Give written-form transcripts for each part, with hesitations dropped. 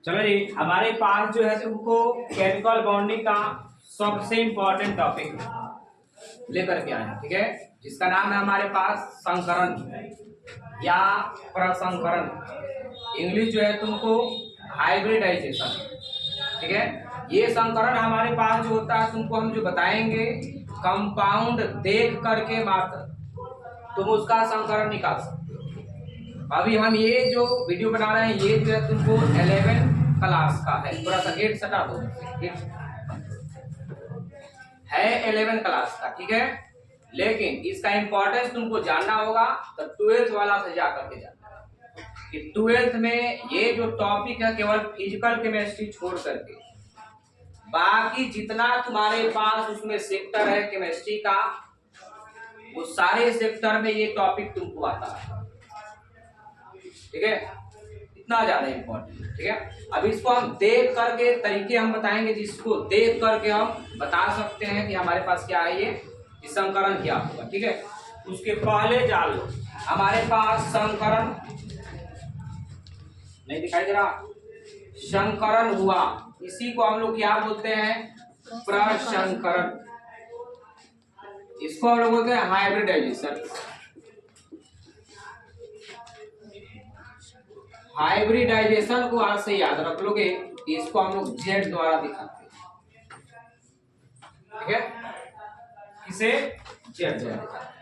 चलो जी, हमारे पास जो है तुमको केमिकल बॉन्डिंग का सबसे इंपॉर्टेंट टॉपिक लेकर के आए, ठीक है, जिसका नाम है हमारे पास संकरण या प्रसंकरण। इंग्लिश जो है तुमको हाइब्रिडाइजेशन, ठीक है। ये संकरण हमारे पास जो होता है तुमको हम जो बताएंगे कंपाउंड देख करके मात्र तुम उसका संकरण निकाल सकते हो। अभी हम ये जो वीडियो बना रहे हैं ये जो है तुमको 11 क्लास का है, थोड़ा सा गेट सटा दो, है 11 क्लास का, ठीक है। लेकिन इसका इंपॉर्टेंस तुमको जानना होगा तो 12th वाला से जा करके जानना कि 12th में ये जो टॉपिक है केवल फिजिकल केमिस्ट्री छोड़ करके बाकी जितना तुम्हारे पास उसमें सेक्टर है केमिस्ट्री का, वो सारे सेक्टर में ये टॉपिक तुमको आता है, ठीक है। इतना ज्यादा इंपॉर्टेंट, ठीक है। अब इसको हम देख करके तरीके हम बताएंगे जिसको देख करके हम बता सकते हैं कि हमारे पास क्या है, ये संकरण क्या होगा, ठीक है। उसके पहले जान लो हमारे पास संकरण नहीं दिखाई दे रहा, संकरण हुआ, इसी को हम लोग क्या बोलते हैं, प्रसंकरण। इसको हम लोग बोलते हैं हाइब्रिडाइजेशन। हाइब्रिडाइजेशन को आज से याद रख लोगे, इसको हम लोग जेड द्वारा दिखाते हैं, ठीक है, इसे जेड द्वारा दिखाते हैं।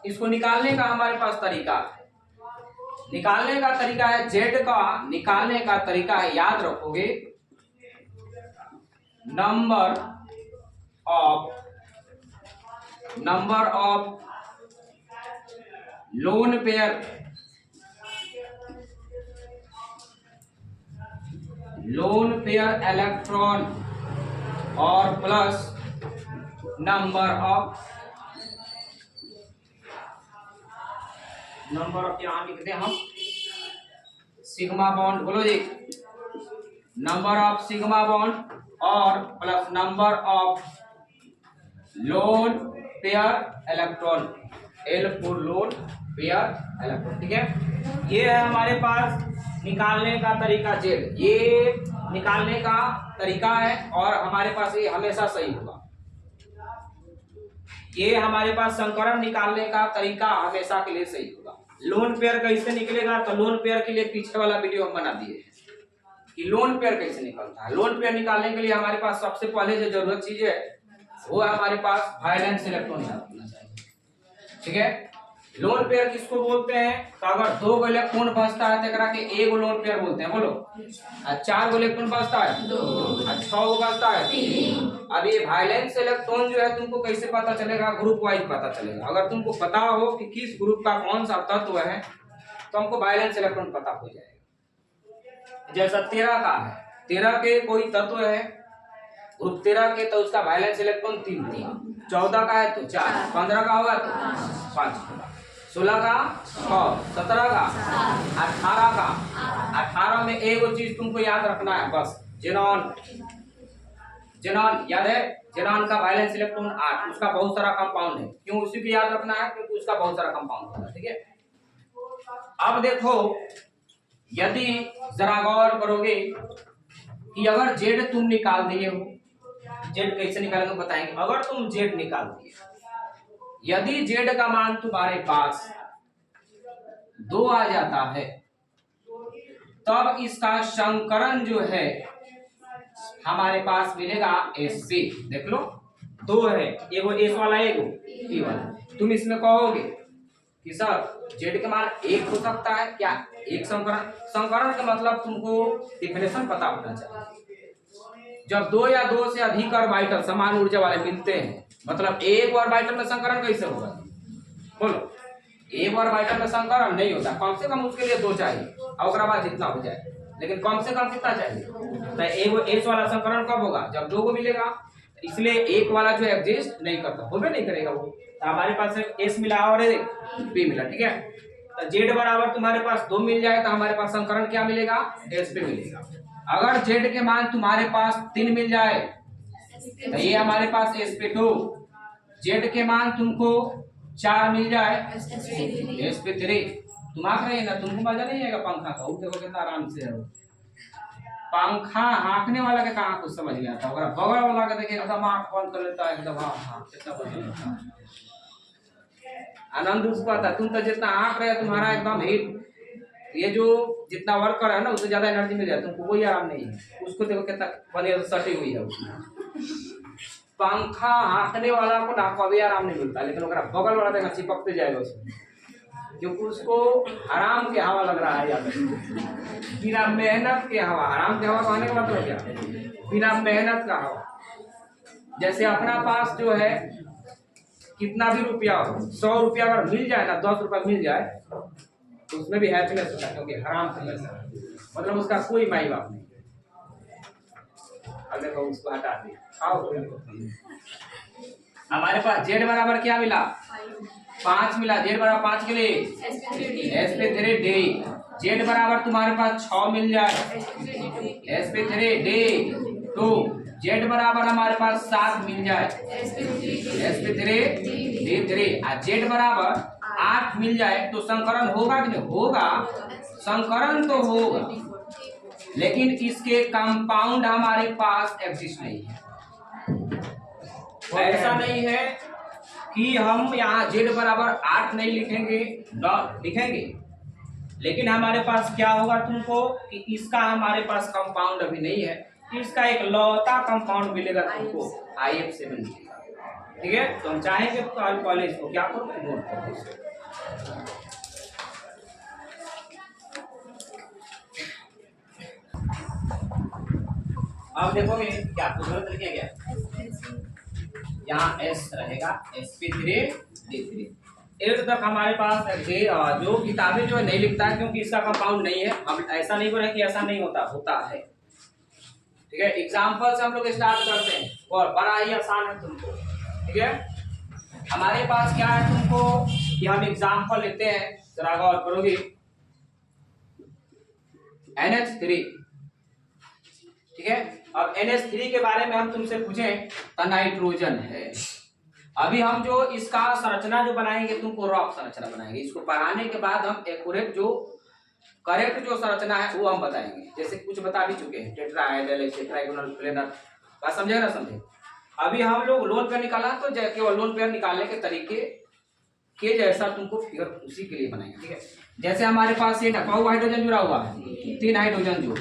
इसको निकालने का हमारे पास तरीका है, निकालने का तरीका है जेड का निकालने का तरीका है, याद रखोगे, number of lone pair electron और प्लस नंबर ऑफ यहां लिखते हैं हम सिग्मा बॉन्ड, बोलो जी, नंबर ऑफ सिग्मा बॉन्ड और plus number of lone pair electron, L for lone pair electron, ठीक है। ये है हमारे पास निकालने का तरीका जेड, ये निकालने का तरीका है और हमारे पास ये हमेशा सही होगा। ये हमारे पास संकरण निकालने का तरीका हमेशा के लिए सही होगा। लोन पेयर कैसे निकलेगा, तो लोन पेयर के लिए पीछे वाला वीडियो हम बना दिए कि लोन पेयर कैसे निकलता है। लोन पेयर निकालने के लिए हमारे पास सबसे पहले जो जरूरत चीज है वो है हमारे पास वैलेंस इलेक्ट्रॉन याद होना चाहिए, ठीक है। लोन पेयर किसको बोलते हैं, तो अगर 2 इलेक्ट्रॉन बचता है तो एकरा के एगो लोन पेयर बोलते हैं, बोलो। और 4 इलेक्ट्रॉन बचता है 2 और 6 बचता है 3। अब ये वैलेंस इलेक्ट्रॉन जो है तुमको कैसे पता चलेगा, ग्रुप वाइज पता चलेगा। अगर तुमको पता हो कि किस ग्रुप का कौन सा तत्व है तो हमको वैलेंस इलेक्ट्रॉन पता हो जाएगा। जैसा 13 का है, 13 के कोई तत्व है ग्रुप 13 के, तो उसका वैलेंस इलेक्ट्रॉन 3, 14 का है तो 4, 15 का होगा तो 5, 16 का 6, 17 का 18 का 18 में एक चीज तुमको याद रखना है बस, जेनॉन याद है, जेनॉन का वैलेंस इलेक्ट्रॉन 8, उसका बहुत सारा कंपाउंड है, क्यों उसी को याद रखना है, क्योंकि उसका बहुत सारा कंपाउंड होता है, ठीक है। अब देखो यदि जरा गौर करोगे कि अगर जेड तुम निकाल दिए हो, जेड कैसे निकालेंगे बताएंगे। अगर तुम जेड निकाल दिए, यदि जेड का मान तुम्हारे पास 2 आ जाता है तब इसका संकरण जो है हमारे पास मिलेगा Sp। देख लो 2 है, एगो एस वाला एगो पी वाला, तुम इसमें कहोगे कि सर जेड का मान 1 हो सकता है क्या, एक संकरण। संकरण का मतलब तुमको डिफिनेशन पता होना चाहिए। जब 2 या 2 से अधिक ऑर्बिटल समान ऊर्जा वाले मिलते हैं, मतलब एक ऑर्बिटल में संकरण कैसे होगा, बोलो। एक ऑर्बिटल में संकरण नहीं होता, कम से कम उसके लिए 2 चाहिए और उसके बाद जितना हो जाए, लेकिन कम से कम कितना चाहिए, तो एगो एस वाला संकरण कब होगा, जब 2 को मिलेगा। इसलिए एक वाला जो एग्जिस्ट नहीं करता, होबे नहीं करेगा वो। तो हमारे पास एस मिला और पी मिला, ठीक है। तो जेड बराबर तुम्हारे पास 2 मिल जाए तो हमारे पास संकरण क्या मिलेगा, एस पे मिलेगा। अगर जेड के मान तुम्हारे पास 3 मिल जाए तो ये हमारे पास sp2, जेड के मान तुमको 4 मिल जाए sp3। तुम आंख रही है ना, तुमको मजा नहीं आएगा पंखा का, देखो कितना आराम से है। पंखा हाँकने वाला के कहाँ कुछ समझ में आता है, बगल वाला के देखिए एकदम आँख बंद कर लेता है एकदम। हाँ हाँ कितना बढ़िया आनंद उसको आता है। तुम तो जितना हाँक रहे तुम्हारा एकदम हीट, ये जो जितना वर्क कर रहा है ना उससे ज्यादा एनर्जी मिल जाती है तुमको, कोई आराम नहीं है। उसको देखो कितना बढ़िया सटी हुई है उसमें। पंखा हाँकने वाला को ना कभी आराम नहीं मिलता, लेकिन बगल वाला देखा चिपकते जाएगा उसमें, क्योंकि उसको आराम की हवा लग रहा है। याद बिना मेहनत के हवा, आराम की हवा कहने का मतलब क्या, बिना मेहनत का हवा। जैसे अपना पास जो है कितना भी रुपया हो, 100 रुपया अगर मिल जाए ना, 10 रुपया मिल जाए तो उसमें भी हैप्पीनेस होता है, क्योंकि हराम से पैसा मतलब उसका कोई माई बाप नहीं। अब देखो उसको हटा दिया। हमारे पास जेड बराबर क्या मिला, 5 मिला। जेड बराबर 5 के लिए sp3d। जेड बराबर तुम्हारे पास 6 मिल जाए, sp3d2। जेड बराबर हमारे पास 7 मिल जाए, sp3d3। जेड बराबर 8 मिल जाए तो संकरण होगा कि नहीं होगा, संकरण तो होगा, लेकिन इसके कंपाउंड हमारे पास एग्जिस्ट नहीं है। ऐसा नहीं है कि हम यहाँ z बराबर 8 नहीं लिखेंगे, लिखेंगे, लेकिन हमारे पास क्या होगा तुमको कि इसका हमारे पास कंपाउंड अभी नहीं है, इसका एक लौता कंपाउंड मिलेगा तुमको, IF7 मिलेगा। ठीक है, तो हम चाहेंगे पहले इसको क्या करो, नोट करो। अब देखोगे क्या गलत लिखा गया, यहाँ S रहेगा, sp3d3। 8 तक हमारे पास जो किताबें जो है नहीं लिखता है, क्योंकि इसका कंपाउंड नहीं है। हम ऐसा नहीं बोल रहे कि ऐसा नहीं होता, होता है। ठीक है, एग्जाम्पल से हम लोग स्टार्ट करते हैं और बड़ा ही आसान है तुमको। ठीक है, हमारे पास क्या है तुमको कि हम एग्जाम्पल लेते हैं, जरा गौर करोगे। NH3, ठीक है। अब NH3 के बारे में हम तुमसे पूछें तो नाइट्रोजन है। अभी हम जो इसका संरचना जो बनाएंगे तुमको रॉक संरचना बनाएंगे, इसको पढ़ाने के बाद हम एक्यूरेट जो करेक्ट जो संरचना है वो हम बताएंगे। जैसे कुछ बता भी चुके हैं, टेट्राहेड्रल, ट्राइगोनल, प्लेनर, बात समझे ना समझे। अभी हम लोग लोन पेयर निकाला तो केवल लोन पेयर निकालने के तरीके के जैसा तुमको फिगर उसी के लिए बनाएंगे। ठीक है, जैसे हमारे पास ये बहु हाइड्रोजन जुड़ा हुआ है, 3 हाइड्रोजन जो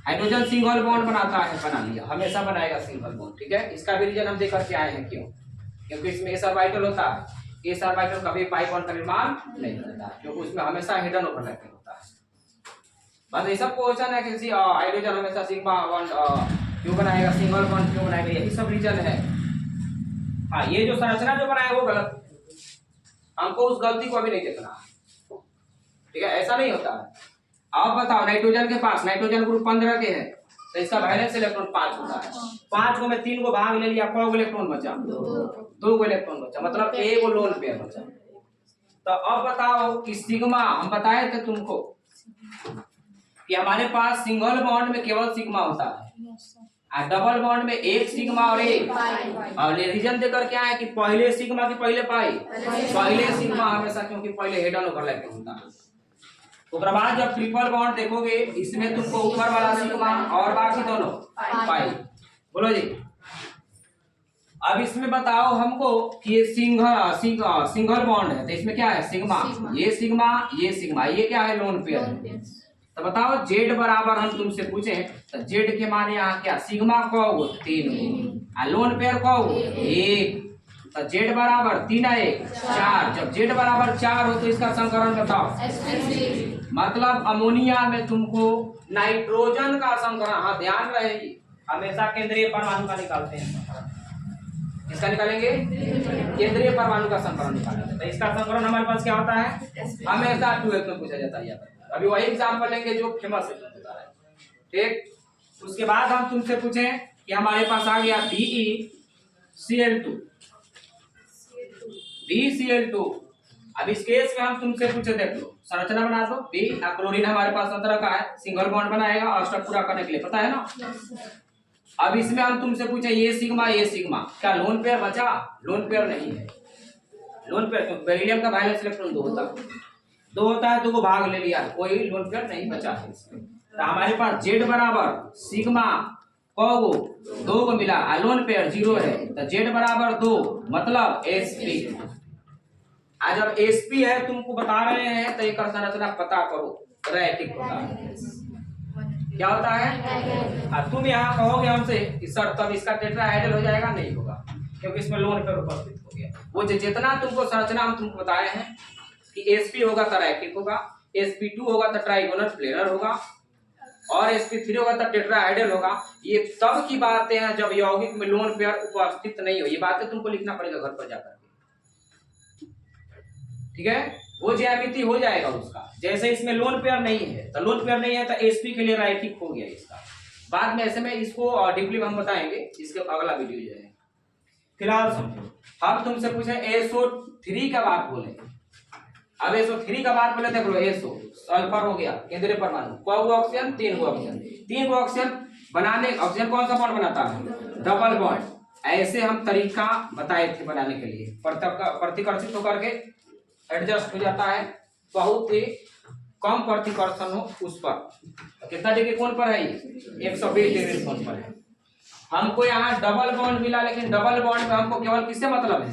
हाइड्रोजन सिंगल बॉन्ड बनाता है, बना लिया, हमेशा बनाएगा सिंगल बॉन्ड। ठीक है, इसका भी रीजन हम देख करके आए हैं, क्यों, क्योंकि इसमें एस ऑर्बिटल होता है। एस ऑर्बिटल कभी पाई बॉन्ड का निर्माण नहीं करता है, क्योंकि उसमें हमेशा हिडन ओवरलैपिंग होता है। बस ये सब क्वेश्चन है कि हाइड्रोजन हमेशा सिग्मा बॉन्ड क्यों बनाएगा, सिंगल बॉन्ड क्यों बनाएगा, यही सब रीजन है। हाँ, ये जो संरचना जो बनाया वो गलत, हमको उस गलती को अभी नहीं देखना। ठीक है, ऐसा नहीं होता है। अब बताओ, नाइट्रोजन के पास नाइट्रोजन ग्रुप 15 के है, तो इसका वैलेंस इलेक्ट्रॉन 5 होता है। 5 को में 3 को भाग ले लिया, कौ इलेक्ट्रॉन बचा, 2 इलेक्ट्रॉन बचा, मतलब एक लोन पेयर बचा। तो अब बताओ कि सिग्मा, हम बताए थे तुमको कि हमारे पास सिंगल बॉन्ड में केवल सिग्मा होता है, और डबल बॉन्ड में एक सिग्मा और एक, और रीजन देकर क्या है कि पहले सिग्मा की पहले पाई, पहले सिग्मा हमेशा, क्योंकि पहले हेड ऑन ओवरलैपिंग होता है। तो बाद जब ट्रिपल बॉन्ड देखोगे, इसमें तुमको ऊपर वाला सिग्मा और बाकी दोनों पाई। बोलो जी। अब इसमें बताओ हमको कि ये सिंगल बॉन्ड है, तो इसमें क्या है, सिग्मा, ये सिग्मा, ये सिग्मा, ये क्या है, लोन पेयर। तो बताओ जेड बराबर हम तुमसे पूछे तो जेड के माने यहाँ क्या, सिग्मा को 3, लोन पेयर को 1, तो जेड बराबर 3 1 4। जब जेड बराबर 4 हो तो इसका संकरण बताओ। मतलब अमोनिया में तुमको नाइट्रोजन का संकरण, हाँ ध्यान रहेगी, हमेशा केंद्रीय परमाणु का निकालते हैं। इसका निकालेंगे, केंद्रीय परमाणु का संकरण निकालेंगे। तो इसका संकरण हमारे पास क्या होता है, हमेशा 2s में पूछा जाता है। अभी वही एग्जाम्पल लेंगे जो फेमस है। ठीक, उसके बाद हम तुमसे पूछें कि हमारे पास आ गया BeCl2, BeCl2। अब इस केस में हम तुमसे पूछे, देख लो संरचना बना दो। बी क्लोरीन हमारे पास 17 का है, सिंगल बॉन्ड बनाएगा और स्टेप पूरा करने के लिए, पता है ना। अब इसमें हम तुमसे पूछे ये सिग्मा, ये सिग्मा, क्या लोन पेयर बचा, लोन पेयर नहीं है। लोन पेयर तो बेरिलियम का वैलेंस इलेक्ट्रॉन 2 होता है, 2 को भाग ले लिया, कोई लोन पेयर नहीं बचा है इसमें। तो हमारे पास जेड बराबर सिग्मा को 2 को मिला, लोन पेयर 0 है तो जेड बराबर 2 मतलब एसपी। आज जब एसपी है तुमको बता रहे हैं तो एक संरचना पता करो, रैखिक होता है। क्या होता है? तुम यहाँ कहोगे हमसे कि सर तब इसका टेट्राहेड्रल हो जाएगा, नहीं होगा क्योंकि इसमें लोन पेयर उपस्थित हो गया। वो जितना तुमको संरचना हम तुमको बताए हैं कि sp होगा तो रैखिक होगा, sp2 होगा तो ट्राइगोनल प्लेनर होगा और sp3 होगा तो टेट्राहेड्रल होगा। ये तब की बातें हैं जब यौगिक में लोन पेयर उपस्थित नहीं हो। ये बातें तुमको लिखना पड़ेगा घर पर जाकर, ठीक है? वो ज्यामिति हो जाएगा उसका। जैसे इसमें लोन पेयर नहीं है तो लोन पेयर नहीं है तो sp के लिए रैखिक हो गया इसका। बाद में ऐसे में इसको डीपली हम बताएंगे, इसके अगला वीडियो जो है। फिलहाल समझो, हम तुमसे पूछे SO3 का बात बोले। अब SO3 का बात बोले, देख लो SO सल्फर हो गया केंद्रीय परमाणु, कौन ऑक्सीजन? 3 गो ऑक्सीजन। 3 गो ऑक्सीजन बनाने, ऑक्सीजन कौन सा बॉन्ड बनाता है? Double bond. ऐसे हम तरीका बताए थे बनाने के लिए, प्रतिकर्षित होकर के एडजस्ट हो जाता है, बहुत ही कम प्रतिकर्षण हो उस पर। कितना डिग्री कोण पर है? 120 डिग्री कोण पर है। हमको यहाँ डबल बॉन्ड मिला, लेकिन डबल बॉन्ड में हमको केवल किससे मतलब है?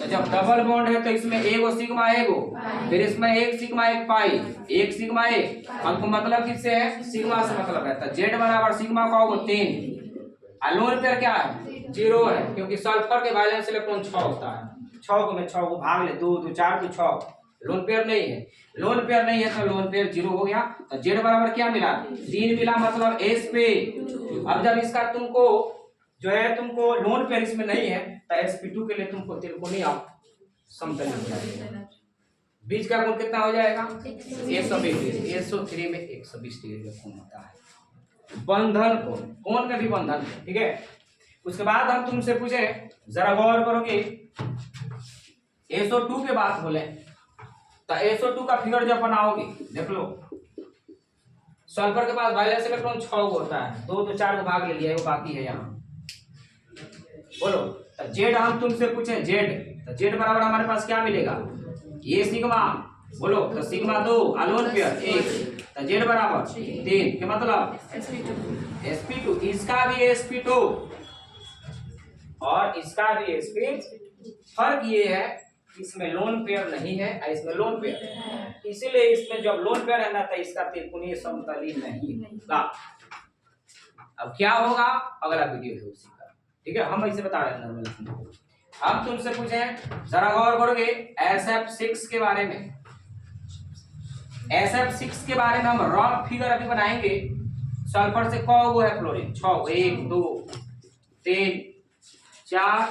तो जब डबल बॉन्ड है तो इसमें एगो सिग्मा एगो, फिर इसमें एक सिग्मा एक पाई, एक सिग्मा एक, हमको मतलब किससे है? सिग्मा से मतलब है। तो जेड बराबर सिग्मा का होगा 3। लोन पेयर क्या है? 0 है, क्योंकि सल्फर के वैलेंस इलेक्ट्रॉन 6 होता है। 6 को में 6 को भाग ले, 2 2 4 2 6। लोन पेयर नहीं है, लोन पेयर नहीं है तो लोन पेयर 0 हो गया। तो जेड बराबर क्या मिला? 3 मिला, मतलब एस पे। अब जब इसका तुमको जो है तुमको लोन पेयर इसमें नहीं है तो sp2 के लिए तुमको त्रिकोणीय समतल चाहिए। बीच का कोण कितना हो जाएगा? 120 डिग्री। SO3 में 120 डिग्री का कोण होता है, बंधन कोण, कोण में भी बंधन, ठीक है? उसके बाद हम तुमसे पूछे, जरा गौर करोगे, SO2 के बात बोले तो SO2 का फिगर जब बनाओगे, देख लो सल्फर के पास वैलेंस इलेक्ट्रॉन 6 होता है, 2 तो 4 को भाग ले लिया, वो बाकी है यहाँ। बोलो, तो जेड हम तुमसे पूछे जेड, तो जेड बराबर हमारे पास क्या मिलेगा? ये सिग्मा, बोलो तो सिग्मा 2 लोन पेयर 1, तो जेड बराबर 3 के मतलब sp2। इसका भी sp2 और इसका भी sp। फर्क ये है इसमें लोन पेयर नहीं है, इसमें लोन पेयर है, इसीलिए इसमें जब लोन पेयर है ना तो इसका त्रिकोणीय समतली नहीं होगा। अब क्या होगा अगला वीडियो है उसी का, ठीक है? हम ऐसे बता रहे हैं नॉर्मल। हम तुमसे पूछे, जरा गौर करोगे SF6 के बारे में। SF6 के बारे में हम रफ फिगर अभी बनाएंगे। सल्फर से कौ गो है फ्लोरीन? 6, 1 2 3 4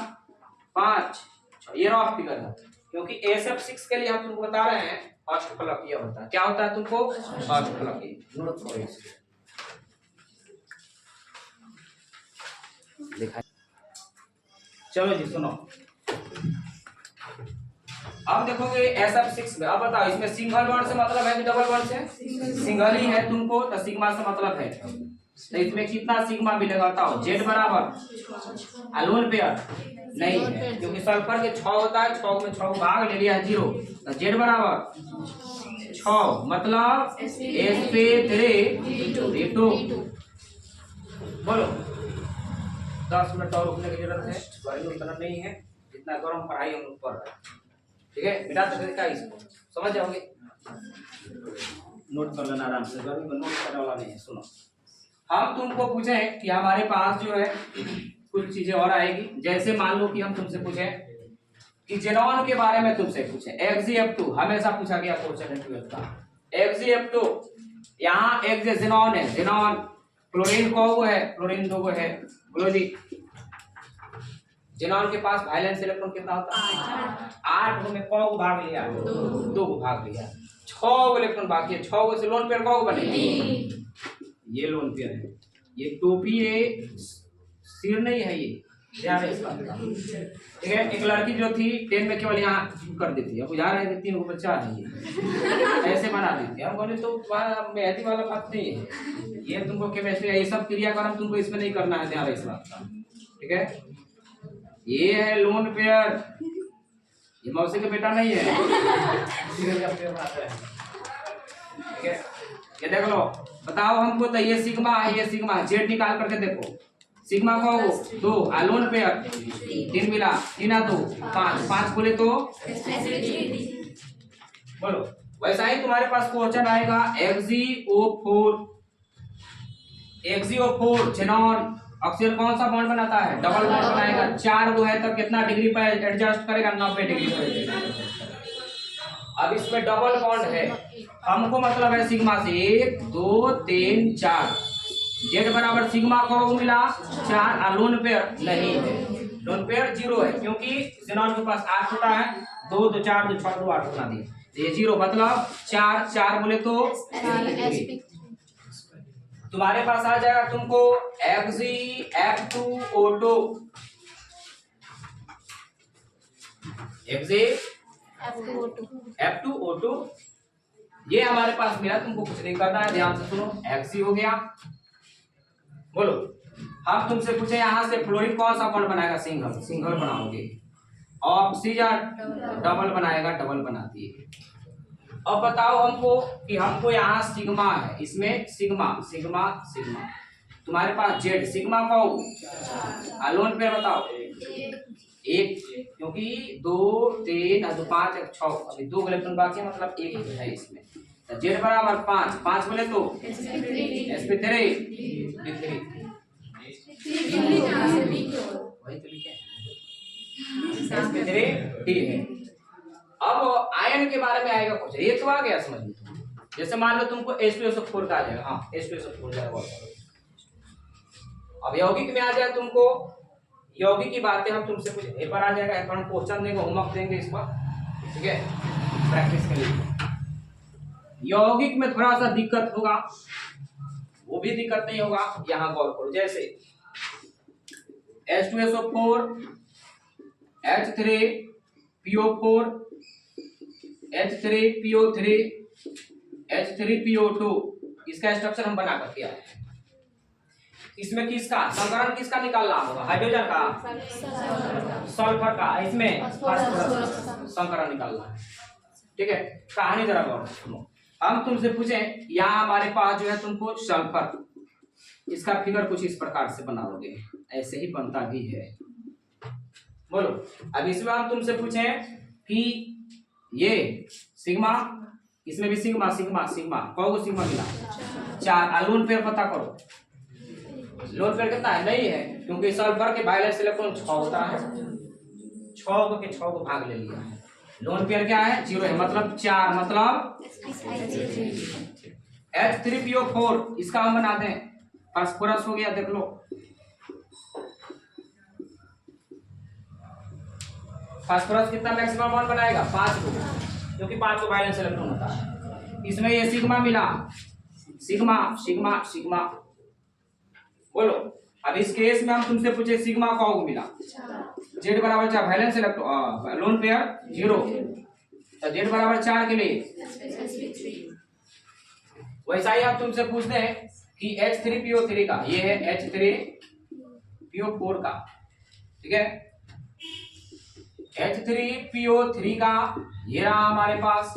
5 6। ये रफ फिगर है, क्योंकि SF6 के लिए हम तुमको बता रहे हैं अष्टफलकीय होता है। क्या होता है तुमको? अष्टफलकीय। नोट करो इसको, देखा। चलो जी सुनो, अब देखोगे SF6 में। अब बताओ इसमें सिंगल बॉन्ड से मतलब है कि डबल बॉन्ड से? सिंगल ही है तुमको, तो सिग्मा से मतलब है। तो इसमें कितना सिग्मा मिलेगा बताओ? जेड बराबर लोन पेयर नहीं है, क्योंकि सल्फर के 6 होता है, 6 में 6 भाग ले लिया 0, तो जेड बराबर 6 मतलब sp3 बोलो 10 मिनट और रुकने की जरूरत है, गर्मी उतना नहीं है जितना गर्म पढ़ाई हम लोग पढ़ रहे हैं, ठीक है? मिटा सकते क्या इसको? समझ जाओगे, नोट कर लेना आराम से, गर्मी में नोट करने वाला नहीं है। सुनो, हम तुमको पूछे कि हमारे पास जो है कुछ चीजें और आएगी। जैसे मान लो कि हम तुमसे पूछे कि जेनॉन के बारे में तुमसे पूछे, XgF2 हमेशा पूछा गया क्वेश्चन का। XgF2 यहाँ एक जेनॉन है, जेनॉन। क्लोरीन को है, क्लोरीन 2 है, क्लोरीन। जेनॉन के पास वैलेंस इलेक्ट्रॉन कितना होता है? 8 में कौ को भाग लिया? 2 को भाग लिया, 6 इलेक्ट्रॉन बाकी है। 6 से लोन पेयर कौ बने? ये लोन पेयर है। ये टोपी है, सिर नहीं है, ये ध्यान है इस बात का, ठीक है? एक लड़की जो थी 10 में केवल यहाँ कर देती है, अब बुझा रहे थे 3 को बच्चा है, ये ऐसे बना देती है। हम बोले तो मेहंदी वाला बात नहीं है, ये तुमको केमिस्ट्री ये सब क्रियाक्रम तुमको इसमें नहीं करना है, ध्यान है इस बात का, ठीक है? ये है लोन पेयर, ये मौसी का बेटा नहीं है, ठीक है? ये देख लो बताओ हमको, तो ये सिग्मा है, ये सिग्मा है, जेड निकाल करके देखो। सिग्मा को 2 अलोन पेयर 3 मिला, 3 2 5, 5 बोले तो बोलो। वैसा ही तुम्हारे पास क्वेश्चन आएगा XeO4 xenon ऑक्सीजन कौन सा बॉन्ड बनाता है? डबल बॉन्ड बनाएगा। 4 वो है तो कितना डिग्री पर एडजस्ट करेगा? 90 डिग्री पर। अब इसमें डबल बॉन्ड है, हमको मतलब है सिग्मा से 1 2 3 4, जेड बराबर सिग्मा को मिला 4, अलोन पेयर नहीं है, लोन पेयर 0 है, क्योंकि xenon के पास 8 होता है, 2 2 4 2 6 2 8 बना दिए, ये 0 मतलब 4 4 बोले तो तुम्हारे पास आ जाएगा तुमको Fe F2O2 ये हमारे पास मिला। तुमको कुछ नहीं करना है, ध्यान से सुनो। Xe हो गया। बोलो, हम तुमसे पूछे यहां से फ्लोरीन कौन सा बॉन्ड बनाएगा? सिंगल, सिंगल बनाओगे। ऑक्सीजन डबल बनाएगा, डबल बनाती है। अब बताओ हमको कि हमको यहाँ सिग्मा है, इसमें सिग्मा सिग्मा सिग्मा, तुम्हारे पास जेड सिग्मा को अलोन पेयर बताओ 1, क्योंकि 2 3 2 5 1 6, अभी 2 इलेक्ट्रॉन बाकी है, मतलब 1 है इसमें। तो जेड बराबर 5, 5 बोले तो sp3 d3, वही तो लिखे sp3 d है। अब आयन के बारे में आएगा कुछ, ये तो आ गया समझ में तुम। जैसे मान लो तुमको H2SO4 का आ जाएगा, हाँ H2SO4 जाएगा। अब यौगिक में आ जाए तुमको, यौगिक की बातें हम तुमसे कुछ पेपर आ जाएगा, हम क्वेश्चन देंगे, होमवर्क देंगे इस पर, ठीक है, प्रैक्टिस के लिए। यौगिक में थोड़ा सा दिक्कत होगा, वो भी दिक्कत नहीं होगा, यहाँ गौर करो। जैसे H2SO4 H3PO4 H3PO3 H3PO2, इसका स्ट्रक्चर हम बना करके आए हैं। इसमें किसका संकरण किसका निकालना होगा? हाइड्रोजन का, सल्फर का, इसमें संकरण निकालना है, ठीक है। कहानी जरा गौर सुनो। हम तुमसे पूछे यहाँ हमारे पास जो है तुमको सल्फर, इसका फिगर कुछ इस प्रकार से बनाओगे, ऐसे ही बनता भी है। बोलो, अब इसमें हम तुमसे पूछे कि ये सिग्मा, इसमें भी सिग्मा सिग्मा सिग्मा, कौन सिग्मा मिला? 4, अलोन पेयर पता करो, लोन पेयर कितना है? नहीं है, क्योंकि सल्फर के वैलेंस इलेक्ट्रॉन 6 होता है, 6 के 6 को भाग ले लिया है। लोन पेयर क्या है? 0 है, मतलब 4, मतलब H3PO4, इसका हम बना दें फास्फोरस हो गया, देख लो फास्फोरस कितना मैक्सिमम बॉन्ड बनाएगा? 5 को, क्योंकि 5 को वैलेंस इलेक्ट्रॉन होता है। इसमें ये सिग्मा मिला, सिग्मा सिग्मा सिग्मा। बोलो, अब इस केस में हम तुमसे पूछे सिग्मा को मिला, जेड बराबर 4, वैलेंस इलेक्ट्रॉन लोन पेयर 0, तो जेड बराबर 4 के लिए। वैसा ही आप तुमसे पूछते हैं कि H3PO3 का, ये है H3PO4 का, ठीक है, H3PO3 का ये रहा हमारे पास,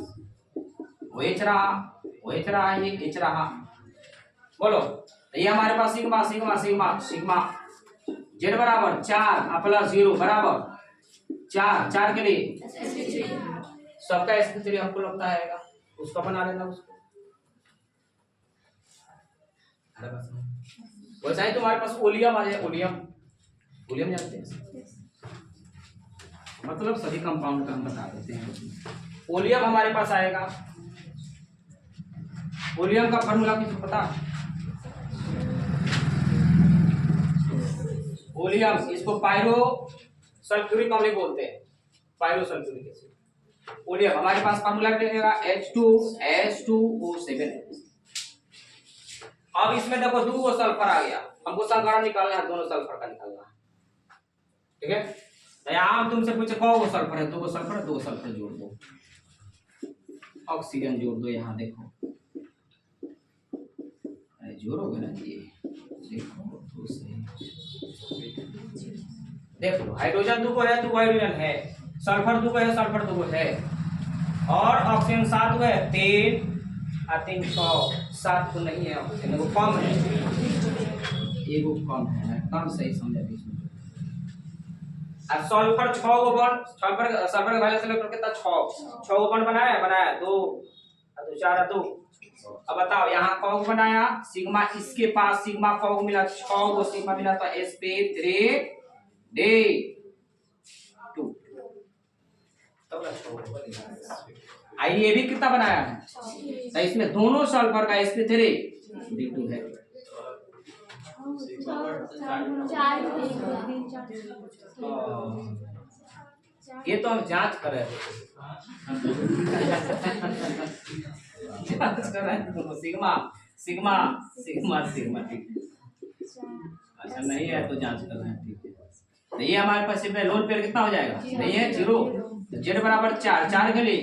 OH रहा, OH रहा, ये H रहा। बोलो, तो ये हमारे पास sigma sigma sigma sigma, z बराबर 4 प्लस 0 बराबर 4, 4 के लिए सबका sp3 हमको लगता है, उसका बना लेना उसको। वैसा ही तुम्हारे पास ओलियम आ जाए, ओलियम, ओलियम जानते हैं, मतलब सभी कंपाउंड का हम बता देते हैं। ओलियम हमारे पास आएगा, ओलियम का फॉर्मूला किसी को पता? ओलियम, इसको पायरो सल्फ्यूरिक अम्ल बोलते हैं, पायरो सल्फ्यूरिक एसिड। ओलियम हमारे पास फॉर्मूला क्या H2SO7। अब इसमें देखो 2 सल्फर आ गया, हमको संकरण निकालना है, दोनों सल्फर का निकालना है, ठीक है। तो यहाँ हम तुमसे पूछे कौ सल्फर है? 2 सल्फर, 2 सल्फर जोड़ दो, ऑक्सीजन जोड़ दो, यहाँ देखो जोड़ोगे ना ये, देखो तो सही, देख लो, हाइड्रोजन 2 है, 2 हाइड्रोजन है, सल्फर 2 है, सल्फर 2 है, और ऑक्सीजन 7 है, 3 और 3 6, 7 तो नहीं है, वो कम है, एगो कम है, एकदम सही समझा बीच में। अब सल्फर 6 गो बॉन्ड, सल्फर का वैलेंस इलेक्ट्रॉन कितना 6 गो बॉन्ड बनाया 2 और 2 4 2। अब बताओ यहाँ कौन बनाया सिग्मा, इसके पास सिग्मा कौन मिला 6 गो सिग्मा मिला, तो sp3 d 2। आई ये भी कितना बनाया है, तो इसमें दोनों सल्फर का sp3 d2 है। ये तो हम जांच कर रहे थे, जांच कर रहे हैं तो सिग्मा सिग्मा सिग्मा सिग्मा, ठीक है। अच्छा नहीं है तो जांच कर रहे हैं, ठीक है। तो ये हमारे पास सिर्फ लोन पेयर कितना हो जाएगा, नहीं है 0, तो z बराबर 4 4 के लिए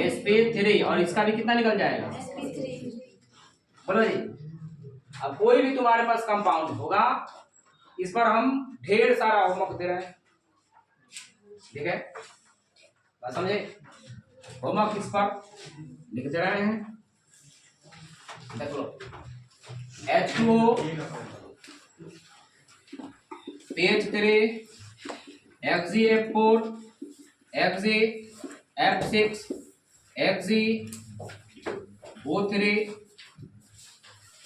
sp3 और इसका भी कितना निकल जाएगा, बोलो जी। अब कोई भी तुम्हारे पास कंपाउंड होगा, इस पर हम ढेर सारा होमवर्क दे रहे हैं, ठीक है, बात समझे। होमवर्क इस पर लिख दे रहे हैं, देख लो H2O page 3 XgF4 XgF6 XgO3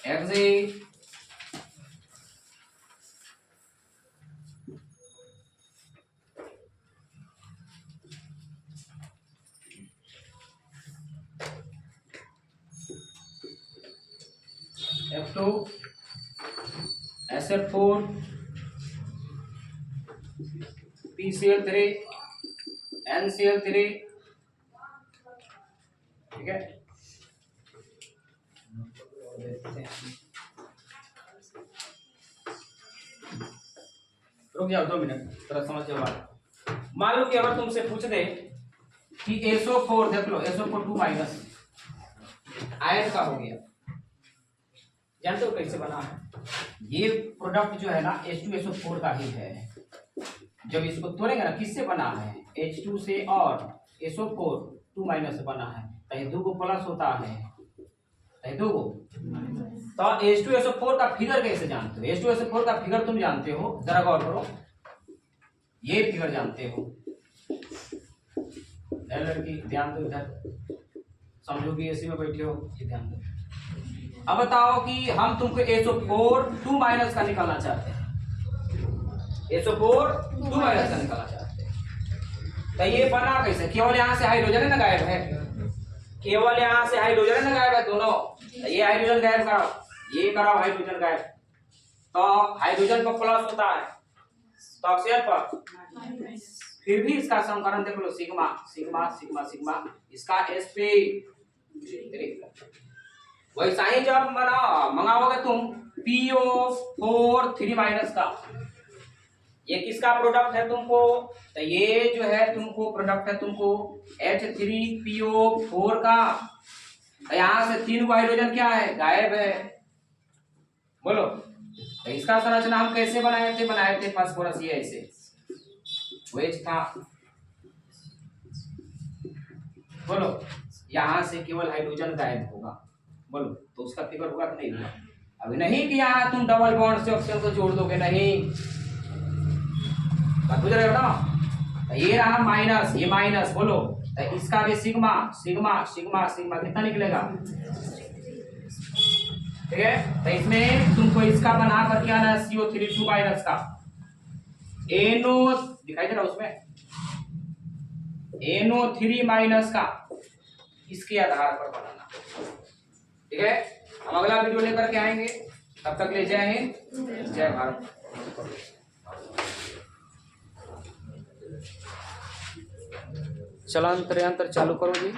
XG F2 SF4 PCl3 NCl3, ठीक है। रुक जाओ 2 मिनट, थोड़ा समझ जाओ बात। मान लो कि अगर तुमसे पूछ दे कि SO4, देख लो SO4 2 माइनस आयन का हो गया, जानते हो कैसे बना है, ये प्रोडक्ट जो है ना H2SO4 का ही है। जब इसको तोड़ेंगे ना, किससे बना है, H2 से और SO4 2 माइनस से बना है, तो ये 2 को प्लस होता है, तो 2 को, तो H2SO4 का फिगर कैसे जानते हो, H2SO4 का फिगर तुम जानते हो, जरा गौर करो, ये फिगर जानते हो, लड़की ध्यान दो, इधर समझो कि एसी में बैठे हो, ये ध्यान दो। अब बताओ कि हम तुमको SO4 2 माइनस का निकालना चाहते हैं, SO4 2 माइनस का निकालना चाहते हैं, तो ये बना कैसे, केवल यहाँ से हाइड्रोजन है ना गायब है, केवल यहाँ से हाइड्रोजन है ना गायब है दोनों, तो ये हाइड्रोजन गायब कराओ, ये कराओ हाइड्रोजन गायब, तो हाइड्रोजन पर प्लस होता है, तो ऑक्सीजन पर, फिर भी इसका समीकरण देख लो सिग्मा सिग्मा सिग्मा सिग्मा, इसका sp3। वैसा ही जब मंगाओगे तुम PO4 3 माइनस का, ये किसका प्रोडक्ट है तुमको, तो ये जो है तुमको प्रोडक्ट है तुमको H3PO4 का, तो यहाँ से 3 हाइड्रोजन क्या है, गायब है, बोलो। तो इसका संरचना हम कैसे बनाए थे फास्फोरस, ये ऐसे वेज था, बोलो। यहाँ से केवल हाइड्रोजन गायब होगा, बोलो, तो उसका फिगर होगा कि नहीं होगा, अभी नहीं कि यहाँ तुम डबल बॉन्ड से ऑक्सीजन को जोड़ दोगे, नहीं, बात बुझ रहे हो ना। तो ये रहा माइनस, ये माइनस, बोलो, तो इसका भी सिग्मा सिग्मा सिग्मा सिग्मा कितना निकलेगा, ठीक है। तो इसमें तुमको इसका बना करके आना CO3 2 माइनस का, NO दिखाई दे रहा उसमें, NO3 माइनस का, इसके आधार पर बनाना, ठीक है। हम अगला वीडियो लेकर के आएंगे, तब तक ले जय हिंद जय भारत। चलांतर यंत्र चालू करो जी।